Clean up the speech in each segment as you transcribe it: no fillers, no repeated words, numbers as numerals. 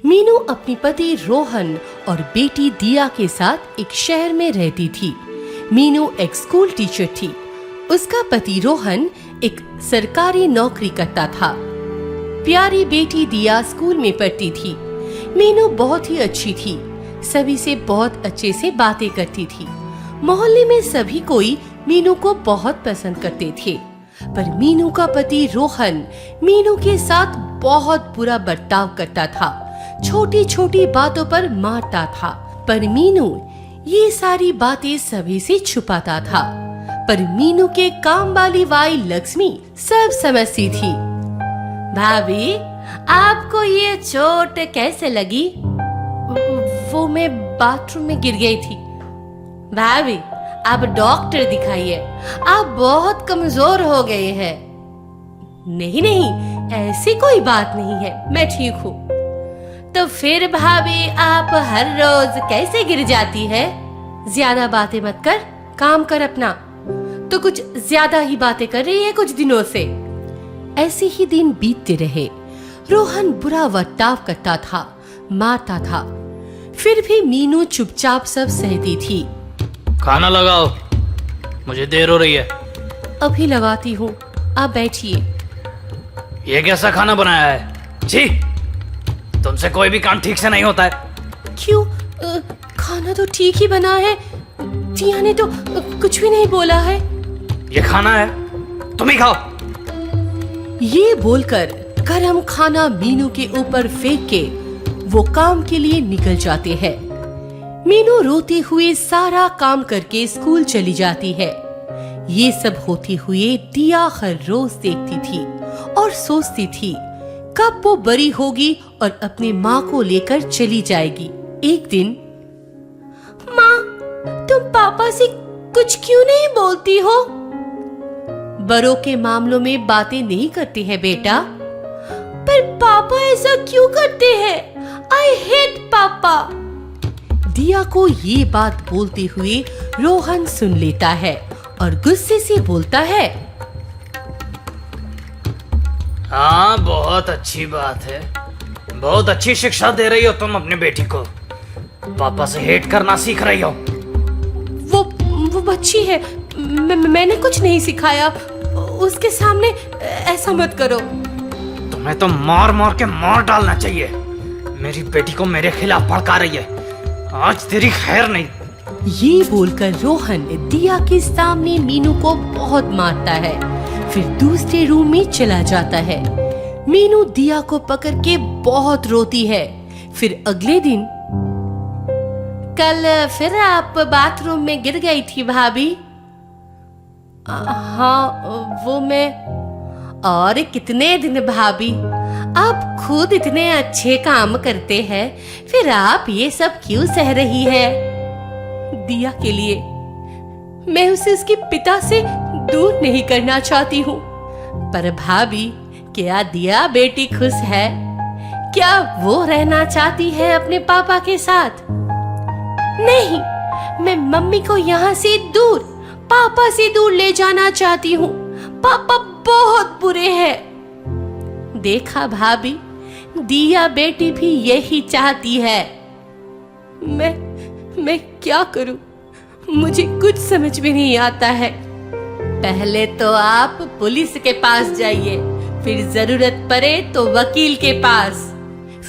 मीनू अपने पति रोहन और बेटी दिया के साथ एक शहर में रहती थी। मीनू एक स्कूल टीचर थी। उसका पति रोहन एक सरकारी नौकरी करता था। प्यारी बेटी दिया स्कूल में पढ़ती थी। मीनू बहुत ही अच्छी थी। सभी से बहुत अच्छे से बातें करती थी। मोहल्ले में सभी कोई मीनू को बहुत पसंद करते थे। पर मीनू का पति रोहन मीनू के साथ बहुत बुरा बर्ताव करता था। छोटी छोटी बातों पर मारता था। पर मीनू ये सारी बातें सभी से छुपाता था। पर मीनू के काम वाली भाई लक्ष्मी सब समझती थी। भाभी, आपको ये चोट कैसे लगी? वो मैं बाथरूम में गिर गई थी। भाभी, आप डॉक्टर दिखाइए, आप बहुत कमजोर हो गए हैं। नहीं नहीं, ऐसी कोई बात नहीं है, मैं ठीक हूँ। तो फिर भाभी, आप हर रोज कैसे गिर जाती है? ज्यादा बातें मत कर, काम कर अपना। तो कुछ ज्यादा ही बातें कर रही है कुछ दिनों से। ऐसे ही दिन बीतते रहे। रोहन बुरा बर्ताव करता था, मारता था। फिर भी मीनू चुपचाप सब सहती थी। खाना लगाओ, मुझे देर हो रही है। अभी लगाती हूँ, आप बैठिए। ये कैसा खाना बनाया है? छी, तुमसे कोई भी काम ठीक से नहीं होता है। क्यों? खाना तो ठीक ही बना है। जिया ने तो कुछ भी नहीं बोला है। ये खाना है, तुम ही खाओ। ये बोलकर गरम खाना मीनू के ऊपर फेंक के वो काम के लिए निकल जाते हैं। मीनू रोते हुए सारा काम करके स्कूल चली जाती है। ये सब होते हुए दिया हर रोज देखती थी और सोचती थी कब वो बड़ी होगी और अपनी माँ को लेकर चली जाएगी। एक दिन, माँ, तुम पापा से कुछ क्यों नहीं बोलती हो? बड़ों के मामलों में बातें नहीं करती है बेटा। पर पापा ऐसा क्यों करते हैं? आई हेट पापा। दिया को ये बात बोलते हुए रोहन सुन लेता है और गुस्से से बोलता है, हाँ, बहुत अच्छी बात है। बहुत अच्छी शिक्षा दे रही हो तुम अपनी बेटी को। पापा से हेट करना सीख रही हो। वो बच्ची है, मैंने कुछ नहीं सिखाया। उसके सामने ऐसा मत करो। तुम्हें तो मार मार के मार डालना चाहिए। मेरी बेटी को मेरे खिलाफ भड़का रही है। आज तेरी खैर नहीं। ये बोलकर रोहन दिया के सामने मीनू को बहुत मारता है। फिर दूसरे रूम में चला जाता है। मीनू दिया को पकड़ के बहुत रोती है। फिर अगले दिन, कल फिर आप बाथरूम में गिर गई थी भाभी। हाँ, वो मैं। और कितने दिन भाभी, आप खुद इतने अच्छे काम करते हैं, फिर आप ये सब क्यों सह रही है? दिया के लिए मैं उसे उसके पिता से दूर नहीं करना चाहती हूँ। पर भाभी, क्या दिया बेटी खुश है? क्या वो रहना चाहती है अपने पापा के साथ? नहीं, मैं मम्मी को यहाँ से दूर, पापा से दूर ले जाना चाहती हूँ। पापा बहुत बुरे हैं। देखा भाभी, दिया बेटी भी यही चाहती है। मैं क्या करूं? मुझे कुछ समझ में नहीं आता है। पहले तो आप पुलिस के पास जाइए, फिर जरूरत पड़े तो वकील के पास।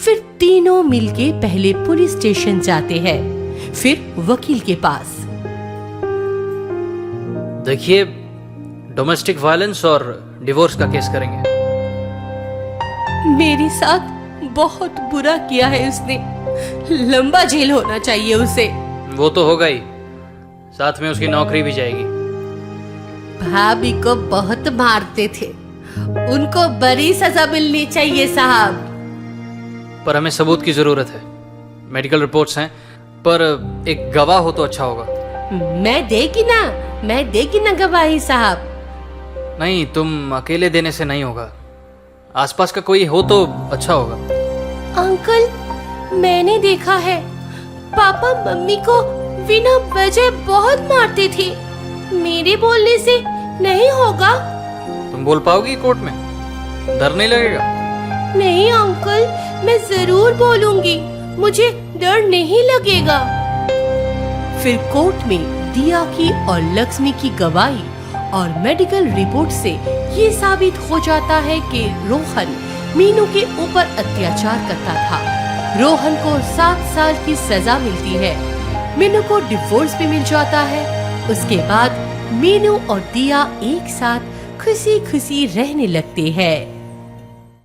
फिर तीनों मिलके पहले पुलिस स्टेशन जाते हैं, फिर वकील के पास। देखिए, डोमेस्टिक वायलेंस और डिवोर्स का केस करेंगे। मेरे साथ बहुत बुरा किया है उसने। लंबा जेल होना चाहिए उसे। वो तो होगा ही, साथ में उसकी नौकरी भी जाएगी। भाभी को बहुत मारते थे, उनको बड़ी सजा मिलनी चाहिए साहब। पर हमें सबूत की जरूरत है। मेडिकल रिपोर्ट्स हैं, पर एक गवाह हो तो अच्छा होगा। मैं देगी ना गवाही साहब। नहीं, तुम अकेले देने से नहीं होगा। आसपास का कोई हो तो अच्छा होगा। अंकल, मैंने देखा है, पापा मम्मी को बिना वजह बहुत मारते थे। मेरे बोलने से नहीं होगा। तुम बोल पाओगी कोर्ट में? डर नहीं लगेगा? नहीं अंकल, मैं जरूर बोलूंगी, मुझे डर नहीं लगेगा। फिर कोर्ट में दिया की और लक्ष्मी की गवाही और मेडिकल रिपोर्ट से ये साबित हो जाता है कि रोहन मीनू के ऊपर अत्याचार करता था। रोहन को 7 साल की सजा मिलती है। मीनू को डिवोर्स भी मिल जाता है। उसके बाद मीनू और दिया एक साथ खुशी खुशी रहने लगते हैं।